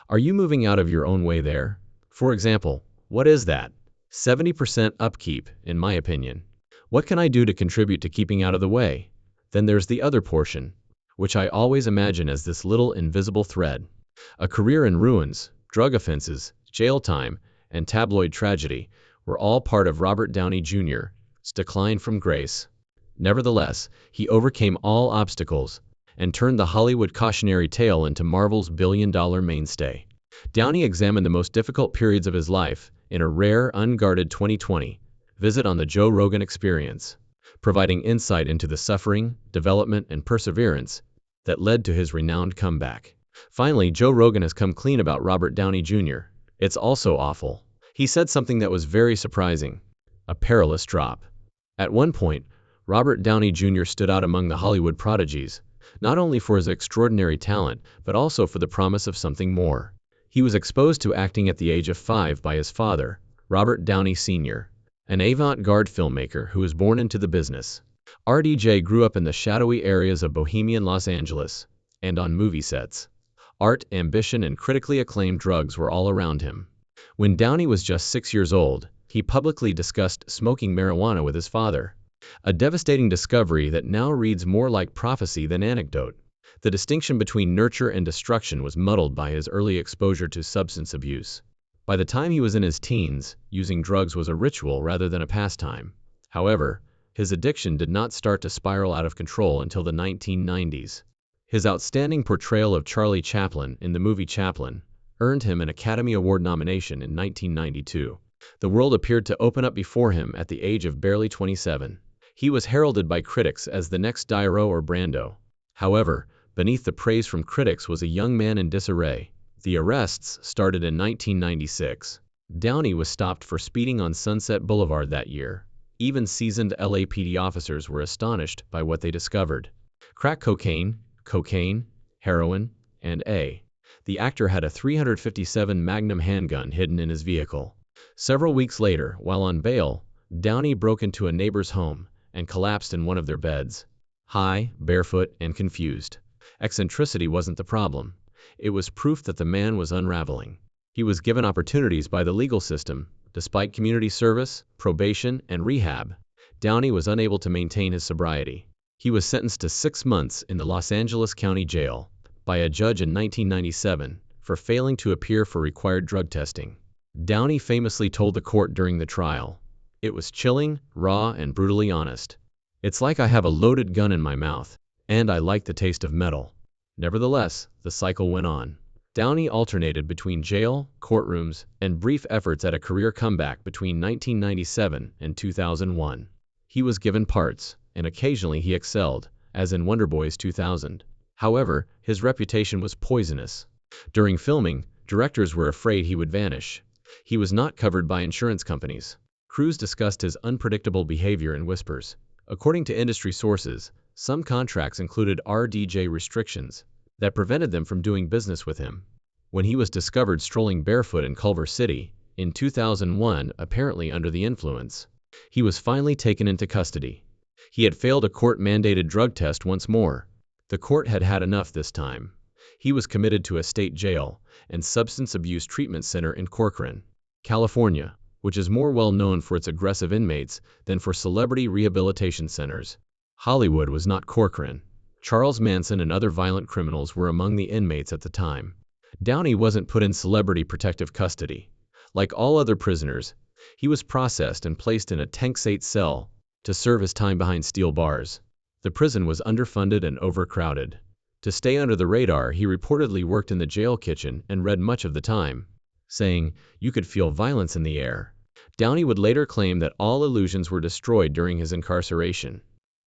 Are you moving out of your own way there? For example, what is that? 70% upkeep, in my opinion. What can I do to contribute to keeping out of the way? Then there's the other portion, which I always imagine as this little invisible thread. A career in ruins, drug offenses, jail time, and tabloid tragedy were all part of Robert Downey Jr.'s decline from grace. Nevertheless, he overcame all obstacles and turned the Hollywood cautionary tale into Marvel's billion-dollar mainstay. Downey examined the most difficult periods of his life in a rare, unguarded 2020 visit on the Joe Rogan Experience, providing insight into the suffering, development, and perseverance that led to his renowned comeback. Finally, Joe Rogan has come clean about Robert Downey Jr. It's also awful. He said something that was very surprising. A perilous drop. At one point, Robert Downey Jr. stood out among the Hollywood prodigies, not only for his extraordinary talent, but also for the promise of something more. He was exposed to acting at the age of 5 by his father, Robert Downey Sr., an avant-garde filmmaker who was born into the business. RDJ grew up in the shadowy areas of bohemian Los Angeles and on movie sets. Art, ambition, and critically acclaimed drugs were all around him. When Downey was just 6 years old, he publicly discussed smoking marijuana with his father, a devastating discovery that now reads more like prophecy than anecdote. The distinction between nurture and destruction was muddled by his early exposure to substance abuse. By the time he was in his teens, using drugs was a ritual rather than a pastime. However, his addiction did not start to spiral out of control until the 1990s. His outstanding portrayal of Charlie Chaplin in the movie Chaplin earned him an Academy Award nomination in 1992. The world appeared to open up before him at the age of barely 27. He was heralded by critics as the next Dyro or Brando. However, beneath the praise from critics was a young man in disarray. The arrests started in 1996. Downey was stopped for speeding on Sunset Boulevard that year. Even seasoned LAPD officers were astonished by what they discovered. Crack cocaine, heroin, and the actor had a .357 Magnum handgun hidden in his vehicle. Several weeks later, while on bail, Downey broke into a neighbor's home and collapsed in one of their beds. High, barefoot, and confused. Eccentricity wasn't the problem. It was proof that the man was unraveling. He was given opportunities by the legal system. Despite community service, probation, and rehab, Downey was unable to maintain his sobriety. He was sentenced to 6 months in the Los Angeles County Jail by a judge in 1997 for failing to appear for required drug testing. Downey famously told the court during the trial, "It was chilling, raw, and brutally honest. It's like I have a loaded gun in my mouth, and I like the taste of metal." Nevertheless, the cycle went on. Downey alternated between jail, courtrooms, and brief efforts at a career comeback between 1997 and 2001. He was given parts, and occasionally he excelled, as in Wonderboy's 2000. However, his reputation was poisonous. During filming, directors were afraid he would vanish. He was not covered by insurance companies. Crews discussed his unpredictable behavior in whispers. According to industry sources, some contracts included RDJ restrictions that prevented them from doing business with him. When he was discovered strolling barefoot in Culver City in 2001, apparently under the influence, he was finally taken into custody. He had failed a court-mandated drug test once more. The court had had enough this time. He was committed to a state jail and substance abuse treatment center in Corcoran, California, which is more well known for its aggressive inmates than for celebrity rehabilitation centers. Hollywood was not Corcoran. Charles Manson and other violent criminals were among the inmates at the time. Downey wasn't put in celebrity protective custody. Like all other prisoners, he was processed and placed in a Tank-8 cell to serve his time behind steel bars. The prison was underfunded and overcrowded. To stay under the radar, he reportedly worked in the jail kitchen and read much of the time, saying, "You could feel violence in the air." Downey would later claim that all illusions were destroyed during his incarceration.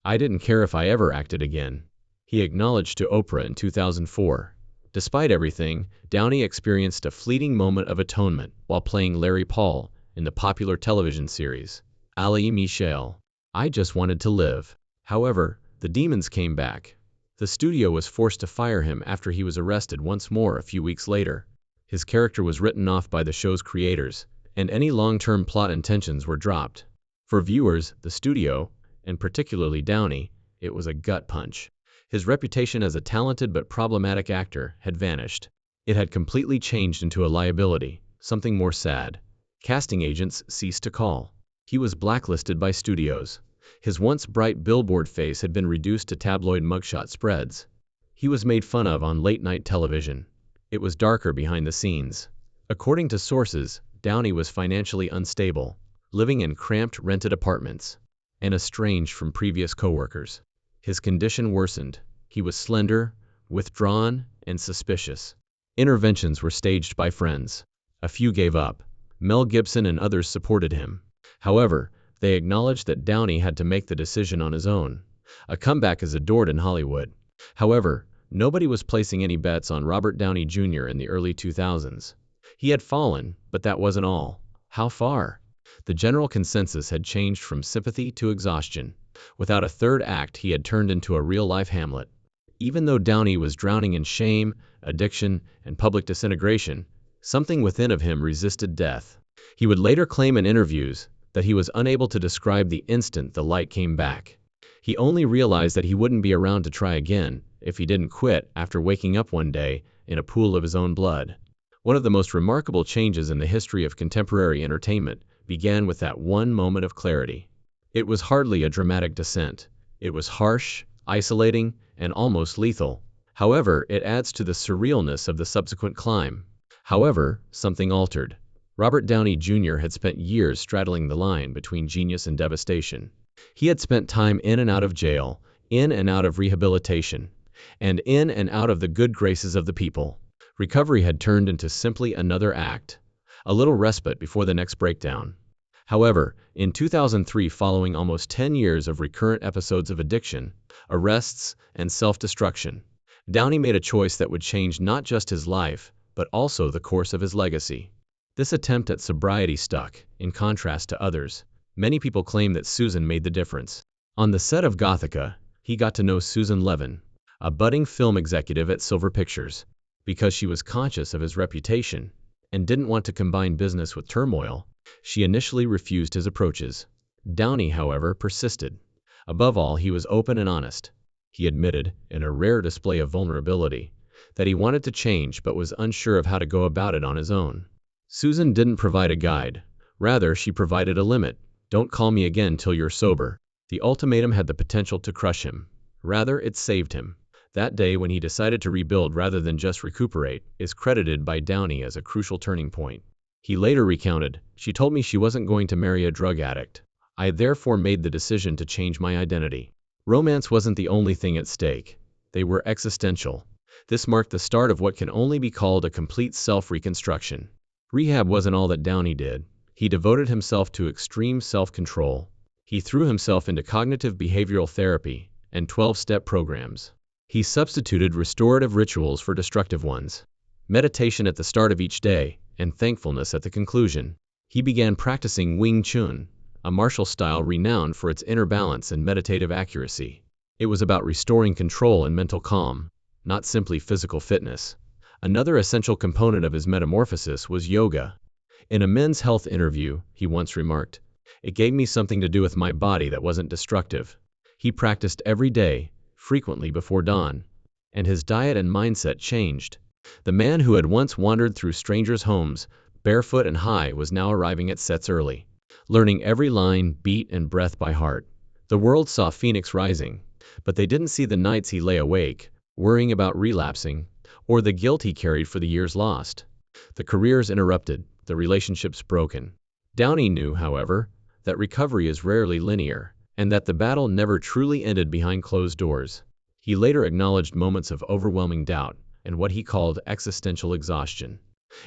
"I didn't care if I ever acted again," he acknowledged to Oprah in 2004. Despite everything, Downey experienced a fleeting moment of atonement while playing Larry Paul in the popular television series, Ali Michel. "I just wanted to live." However, the demons came back. The studio was forced to fire him after he was arrested once more a few weeks later. His character was written off by the show's creators, and any long-term plot intentions were dropped. For viewers, the studio, and particularly Downey, it was a gut punch. His reputation as a talented but problematic actor had vanished. It had completely changed into a liability, something more sad. Casting agents ceased to call. He was blacklisted by studios. His once bright billboard face had been reduced to tabloid mugshot spreads. He was made fun of on late-night television. It was darker behind the scenes. According to sources, Downey was financially unstable, living in cramped rented apartments, and estranged from previous coworkers. His condition worsened. He was slender, withdrawn, and suspicious. Interventions were staged by friends. A few gave up. Mel Gibson and others supported him. However, they acknowledged that Downey had to make the decision on his own. A comeback is adored in Hollywood. However, nobody was placing any bets on Robert Downey Jr. in the early 2000s. He had fallen, but that wasn't all. How far? The general consensus had changed from sympathy to exhaustion. Without a third act, he had turned into a real-life Hamlet. Even though Downey was drowning in shame, addiction, and public disintegration, something within of him resisted death. He would later claim in interviews that he was unable to describe the instant the light came back. He only realized that he wouldn't be around to try again if he didn't quit after waking up one day in a pool of his own blood. One of the most remarkable changes in the history of contemporary entertainment began with that one moment of clarity. It was hardly a dramatic descent. It was harsh, isolating, and almost lethal. However, it adds to the surrealness of the subsequent climb. However, something altered. Robert Downey Jr. had spent years straddling the line between genius and devastation. He had spent time in and out of jail, in and out of rehabilitation, and in and out of the good graces of the people. Recovery had turned into simply another act, a little respite before the next breakdown. However, in 2003, following almost 10 years of recurrent episodes of addiction, arrests, and self-destruction, Downey made a choice that would change not just his life, but also the course of his legacy. This attempt at sobriety stuck, in contrast to others. Many people claim that Susan made the difference. On the set of Gothika, he got to know Susan Levin, a budding film executive at Silver Pictures. Because she was conscious of his reputation and didn't want to combine business with turmoil, she initially refused his approaches. Downey, however, persisted. Above all, he was open and honest. He admitted, in a rare display of vulnerability, that he wanted to change but was unsure of how to go about it on his own. Susan didn't provide a guide. Rather, she provided a limit. Don't call me again till you're sober. The ultimatum had the potential to crush him. Rather, it saved him. That day when he decided to rebuild rather than just recuperate is credited by Downey as a crucial turning point. He later recounted, "She told me she wasn't going to marry a drug addict. I therefore made the decision to change my identity." Romance wasn't the only thing at stake. They were existential. This marked the start of what can only be called a complete self-reconstruction. Rehab wasn't all that Downey did. He devoted himself to extreme self-control. He threw himself into cognitive behavioral therapy and 12-step programs. He substituted restorative rituals for destructive ones. Meditation at the start of each day, and thankfulness at the conclusion. He began practicing Wing Chun, a martial style renowned for its inner balance and meditative accuracy. It was about restoring control and mental calm, not simply physical fitness. Another essential component of his metamorphosis was yoga. In a Men's Health interview, he once remarked, "It gave me something to do with my body that wasn't destructive." He practiced every day, frequently before dawn, and his diet and mindset changed. The man who had once wandered through strangers' homes, barefoot and high, was now arriving at sets early, learning every line, beat, and breath by heart. The world saw Phoenix rising, but they didn't see the nights he lay awake, worrying about relapsing, or the guilt he carried for the years lost. The careers interrupted, the relationships broken. Downey knew, however, that recovery is rarely linear, and that the battle never truly ended behind closed doors. He later acknowledged moments of overwhelming doubt and what he called existential exhaustion.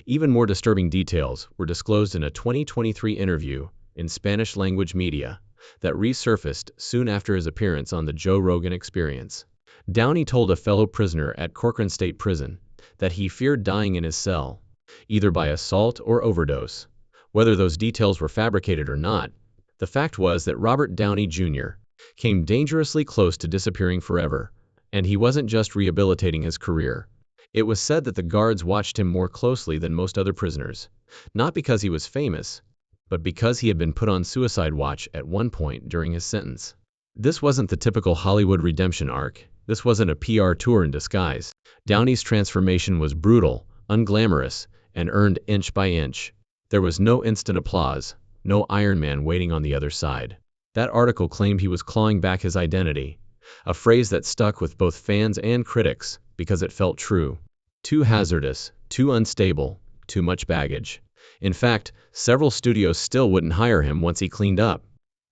Even more disturbing details were disclosed in a 2023 interview in Spanish-language media that resurfaced soon after his appearance on the Joe Rogan Experience. Downey told a fellow prisoner at Corcoran State Prison that he feared dying in his cell, either by assault or overdose. Whether those details were fabricated or not, the fact was that Robert Downey Jr. came dangerously close to disappearing forever, and he wasn't just rehabilitating his career. It was said that the guards watched him more closely than most other prisoners, not because he was famous, but because he had been put on suicide watch at one point during his sentence. This wasn't the typical Hollywood redemption arc. This wasn't a PR tour in disguise. Downey's transformation was brutal, unglamorous, and earned inch by inch. There was no instant applause, no Iron Man waiting on the other side. That article claimed he was clawing back his identity, a phrase that stuck with both fans and critics because it felt true. Too hazardous, too unstable, too much baggage. In fact, several studios still wouldn't hire him once he cleaned up.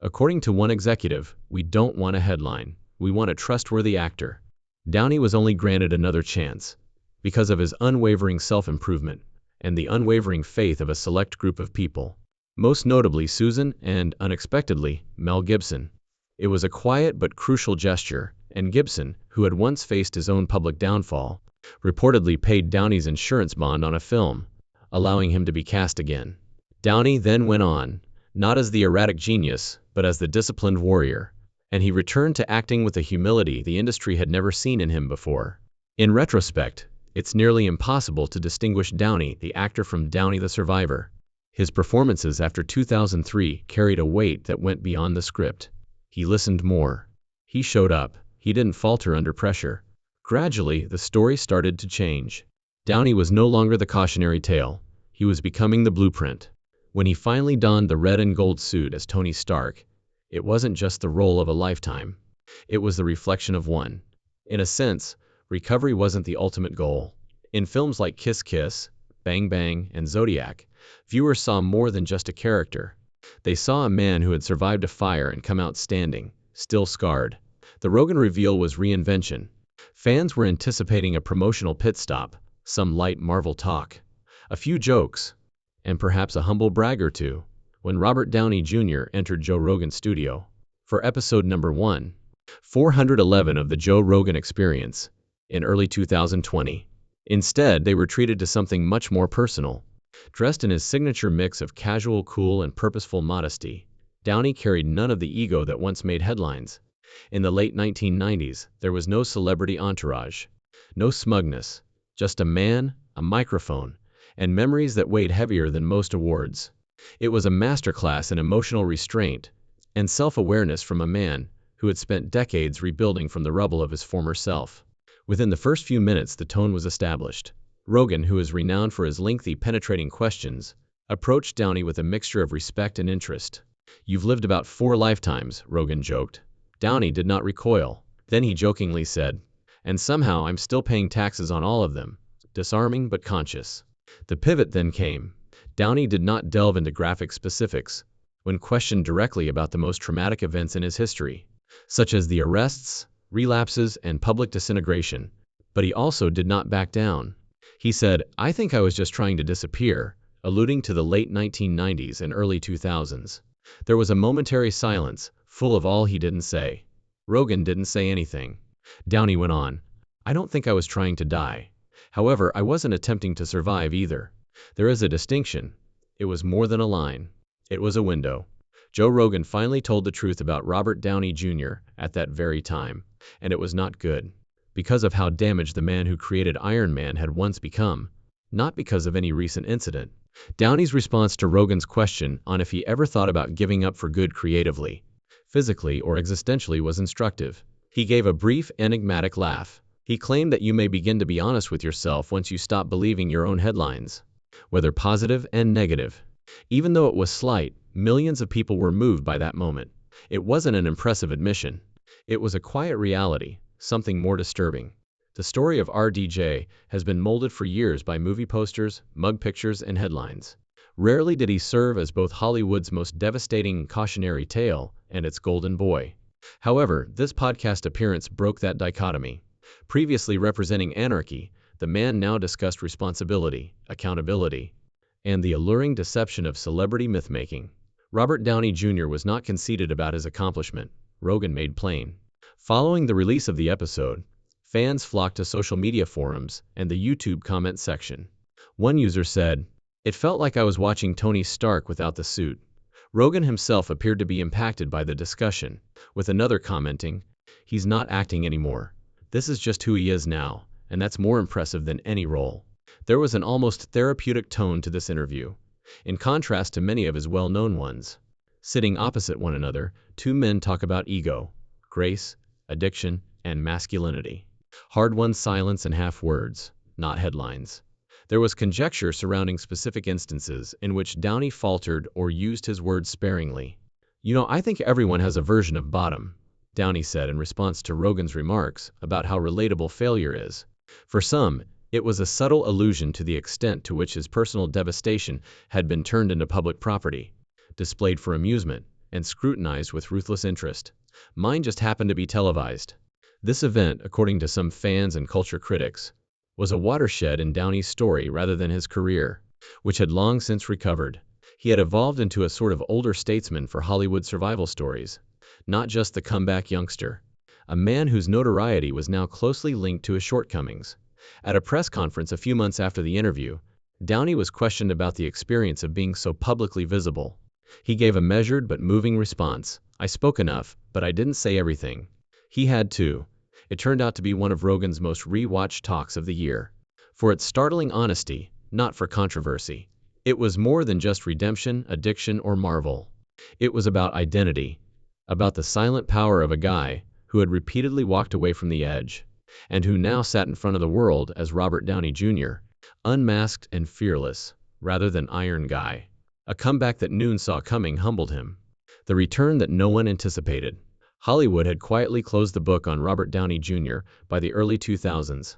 According to one executive, "We don't want a headline. We want a trustworthy actor." Downey was only granted another chance because of his unwavering self-improvement and the unwavering faith of a select group of people, most notably Susan and, unexpectedly, Mel Gibson. It was a quiet but crucial gesture, and Gibson, who had once faced his own public downfall, reportedly paid Downey's insurance bond on a film, allowing him to be cast again. Downey then went on, not as the erratic genius, but as the disciplined warrior, and he returned to acting with a humility the industry had never seen in him before. In retrospect, it's nearly impossible to distinguish Downey, the actor, from Downey the survivor. His performances after 2003 carried a weight that went beyond the script. He listened more. He showed up. He didn't falter under pressure. Gradually, the story started to change. Downey was no longer the cautionary tale. He was becoming the blueprint. When he finally donned the red and gold suit as Tony Stark, it wasn't just the role of a lifetime. It was the reflection of one. In a sense, recovery wasn't the ultimate goal. In films like Kiss Kiss, Bang Bang, and Zodiac, viewers saw more than just a character. They saw a man who had survived a fire and come out standing, still scarred. The Rogan reveal was reinvention. Fans were anticipating a promotional pit stop, some light Marvel talk, a few jokes, and perhaps a humble brag or two, when Robert Downey Jr. entered Joe Rogan's studio. For episode number 411 of the Joe Rogan Experience, in early 2020. Instead, they were treated to something much more personal. Dressed in his signature mix of casual cool and purposeful modesty, Downey carried none of the ego that once made headlines. In the late 1990s, there was no celebrity entourage, no smugness, just a man, a microphone, and memories that weighed heavier than most awards. It was a masterclass in emotional restraint and self-awareness from a man who had spent decades rebuilding from the rubble of his former self. Within the first few minutes, the tone was established. Rogan, who is renowned for his lengthy, penetrating questions, approached Downey with a mixture of respect and interest. "You've lived about 4 lifetimes," Rogan joked. Downey did not recoil. Then he jokingly said, "And somehow I'm still paying taxes on all of them." Disarming but conscious. The pivot then came. Downey did not delve into graphic specifics when questioned directly about the most traumatic events in his history, such as the arrests, relapses, and public disintegration, but he also did not back down. He said, "I think I was just trying to disappear," alluding to the late 1990s and early 2000s. There was a momentary silence, full of all he didn't say. Rogan didn't say anything. Downey went on, "I don't think I was trying to die. However, I wasn't attempting to survive either. There is a distinction. It was more than a line. It was a window." Joe Rogan finally told the truth about Robert Downey Jr. at that very time, and it was not good. Because of how damaged the man who created Iron Man had once become, not because of any recent incident. Downey's response to Rogan's question on if he ever thought about giving up for good creatively, physically, or existentially was instructive. He gave a brief, enigmatic laugh. He claimed that you may begin to be honest with yourself once you stop believing your own headlines, whether positive and negative. Even though it was slight, millions of people were moved by that moment. It wasn't an impressive admission. It was a quiet reality, something more disturbing. The story of RDJ has been molded for years by movie posters, mug pictures, and headlines. Rarely did he serve as both Hollywood's most devastating cautionary tale and its golden boy. However, this podcast appearance broke that dichotomy. Previously representing anarchy, the man now discussed responsibility, accountability, and the alluring deception of celebrity myth-making. Robert Downey Jr. was not conceited about his accomplishment, Rogan made plain. Following the release of the episode, fans flocked to social media forums and the YouTube comment section. One user said, "It felt like I was watching Tony Stark without the suit." Rogan himself appeared to be impacted by the discussion, with another commenting, "He's not acting anymore. This is just who he is now, and that's more impressive than any role." There was an almost therapeutic tone to this interview, in contrast to many of his well-known ones. Sitting opposite one another, two men talk about ego, grace, addiction, and masculinity. Hard-won silence and half words, not headlines. There was conjecture surrounding specific instances in which Downey faltered or used his words sparingly. "You know, I think everyone has a version of bottom," Downey said in response to Rogan's remarks about how relatable failure is. For some, it was a subtle allusion to the extent to which his personal devastation had been turned into public property, displayed for amusement, and scrutinized with ruthless interest. Mine just happened to be televised. This event, according to some fans and culture critics, was a watershed in Downey's story rather than his career, which had long since recovered. He had evolved into a sort of older statesman for Hollywood survival stories, not just the comeback youngster, a man whose notoriety was now closely linked to his shortcomings. At a press conference a few months after the interview, Downey was questioned about the experience of being so publicly visible. He gave a measured but moving response. "I spoke enough, but I didn't say everything." He had to. It turned out to be one of Rogan's most re-watched talks of the year. For its startling honesty, not for controversy. It was more than just redemption, addiction, or marvel. It was about identity, about the silent power of a guy who had repeatedly walked away from the edge, and who now sat in front of the world as Robert Downey Jr., unmasked and fearless, rather than Iron Guy. A comeback that Noon saw coming humbled him. The return that no one anticipated. Hollywood had quietly closed the book on Robert Downey Jr. by the early 2000s.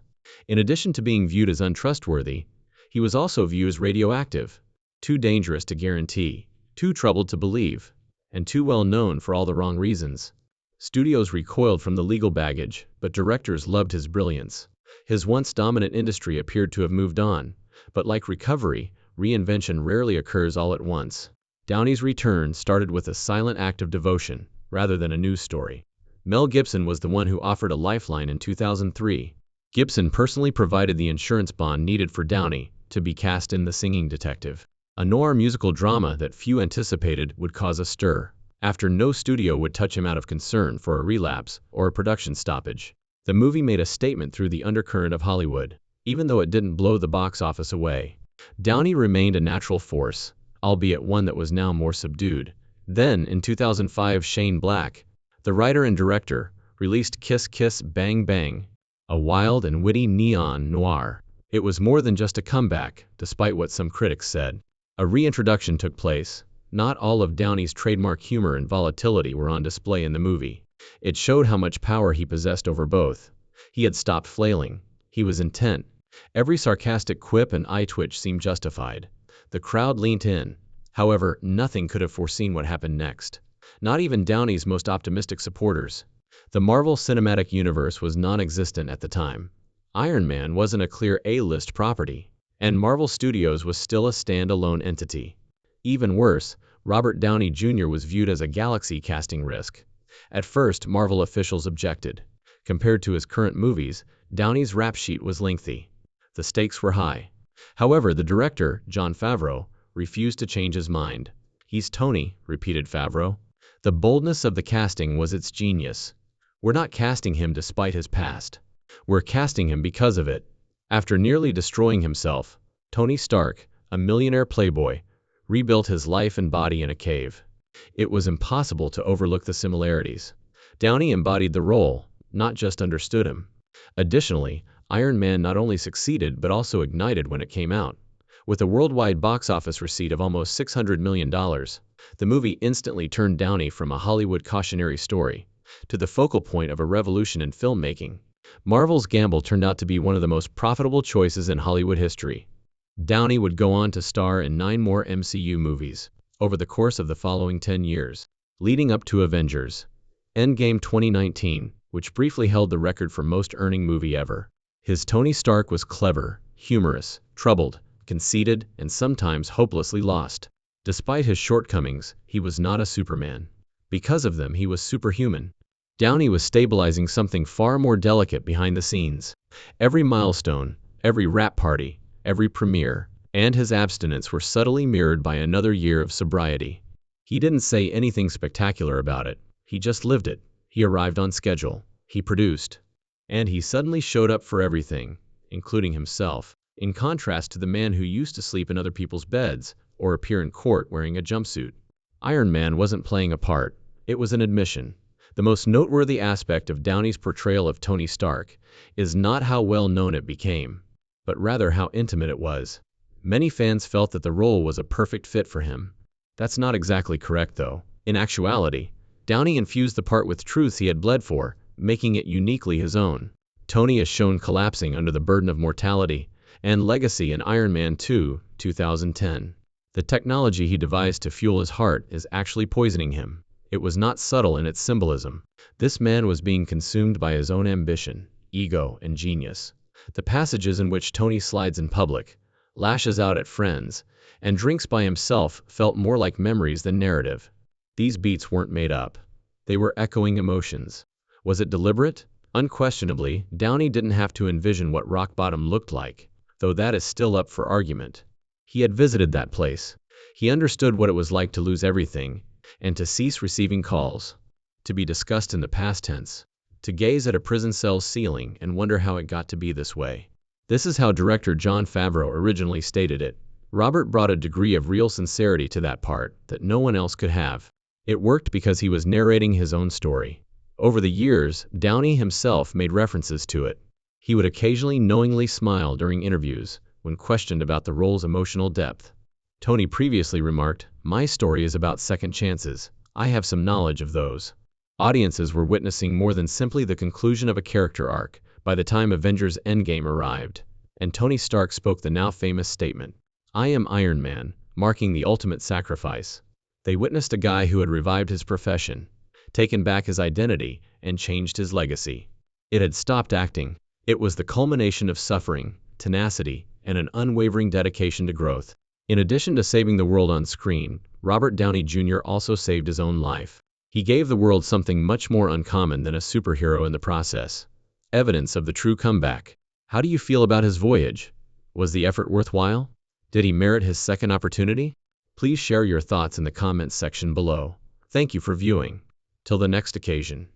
In addition to being viewed as untrustworthy, he was also viewed as radioactive, too dangerous to guarantee, too troubled to believe, and too well known for all the wrong reasons. Studios recoiled from the legal baggage, but directors loved his brilliance. His once dominant industry appeared to have moved on, but like recovery, reinvention rarely occurs all at once. Downey's return started with a silent act of devotion, rather than a news story. Mel Gibson was the one who offered a lifeline in 2003. Gibson personally provided the insurance bond needed for Downey to be cast in The Singing Detective, a noir musical drama that few anticipated would cause a stir, after no studio would touch him out of concern for a relapse or a production stoppage. The movie made a statement through the undercurrent of Hollywood, even though it didn't blow the box office away. Downey remained a natural force, albeit one that was now more subdued. Then, in 2005, Shane Black, the writer and director, released Kiss Kiss Bang Bang, a wild and witty neon noir. It was more than just a comeback, despite what some critics said. A reintroduction took place. Not all of Downey's trademark humor and volatility were on display in the movie. It showed how much power he possessed over both. He had stopped flailing. He was intent. Every sarcastic quip and eye twitch seemed justified. The crowd leaned in. However, nothing could have foreseen what happened next. Not even Downey's most optimistic supporters. The Marvel Cinematic Universe was non-existent at the time. Iron Man wasn't a clear A-list property, and Marvel Studios was still a stand-alone entity. Even worse, Robert Downey Jr. was viewed as a galaxy casting risk. At first, Marvel officials objected. Compared to his current movies, Downey's rap sheet was lengthy. The stakes were high. However, the director, Jon Favreau, refused to change his mind. "He's Tony," repeated Favreau. The boldness of the casting was its genius. "We're not casting him despite his past. We're casting him because of it." After nearly destroying himself, Tony Stark, a millionaire playboy, rebuilt his life and body in a cave. It was impossible to overlook the similarities. Downey embodied the role, not just understood him. Additionally, Iron Man not only succeeded but also ignited when it came out. With a worldwide box office receipt of almost $600 million, the movie instantly turned Downey from a Hollywood cautionary story to the focal point of a revolution in filmmaking. Marvel's gamble turned out to be one of the most profitable choices in Hollywood history. Downey would go on to star in 9 more MCU movies over the course of the following 10 years, leading up to Avengers Endgame 2019, which briefly held the record for most earning movie ever. His Tony Stark was clever, humorous, troubled, conceited, and sometimes hopelessly lost. Despite his shortcomings, he was not a Superman. Because of them, he was superhuman. Downey was stabilizing something far more delicate behind the scenes. Every milestone, every rap party, every premiere, and his abstinence were subtly mirrored by another year of sobriety. He didn't say anything spectacular about it. He just lived it. He arrived on schedule. He produced. And he suddenly showed up for everything, including himself. In contrast to the man who used to sleep in other people's beds or appear in court wearing a jumpsuit. Iron Man wasn't playing a part. It was an admission. The most noteworthy aspect of Downey's portrayal of Tony Stark is not how well known it became, but rather how intimate it was. Many fans felt that the role was a perfect fit for him. That's not exactly correct, though. In actuality, Downey infused the part with truths he had bled for, making it uniquely his own. Tony is shown collapsing under the burden of mortality and legacy in Iron Man 2, 2010. The technology he devised to fuel his heart is actually poisoning him. It was not subtle in its symbolism. This man was being consumed by his own ambition, ego, and genius. The passages in which Tony slides in public, lashes out at friends, and drinks by himself felt more like memories than narrative. These beats weren't made up. They were echoing emotions. Was it deliberate? Unquestionably, Downey didn't have to envision what rock bottom looked like, though that is still up for argument. He had visited that place. He understood what it was like to lose everything, and to cease receiving calls, to be discussed in the past tense, to gaze at a prison cell's ceiling and wonder how it got to be this way. This is how director Jon Favreau originally stated it. Robert brought a degree of real sincerity to that part that no one else could have. It worked because he was narrating his own story. Over the years, Downey himself made references to it. He would occasionally knowingly smile during interviews when questioned about the role's emotional depth. Tony previously remarked, "My story is about second chances. I have some knowledge of those." Audiences were witnessing more than simply the conclusion of a character arc by the time Avengers Endgame arrived, and Tony Stark spoke the now famous statement, "I am Iron Man," marking the ultimate sacrifice. They witnessed a guy who had revived his profession, taken back his identity, and changed his legacy. It had stopped acting. It was the culmination of suffering, tenacity, and an unwavering dedication to growth. In addition to saving the world on screen, Robert Downey Jr. also saved his own life. He gave the world something much more uncommon than a superhero in the process. Evidence of the true comeback. How do you feel about his voyage? Was the effort worthwhile? Did he merit his second opportunity? Please share your thoughts in the comments section below. Thank you for viewing. Till the next occasion.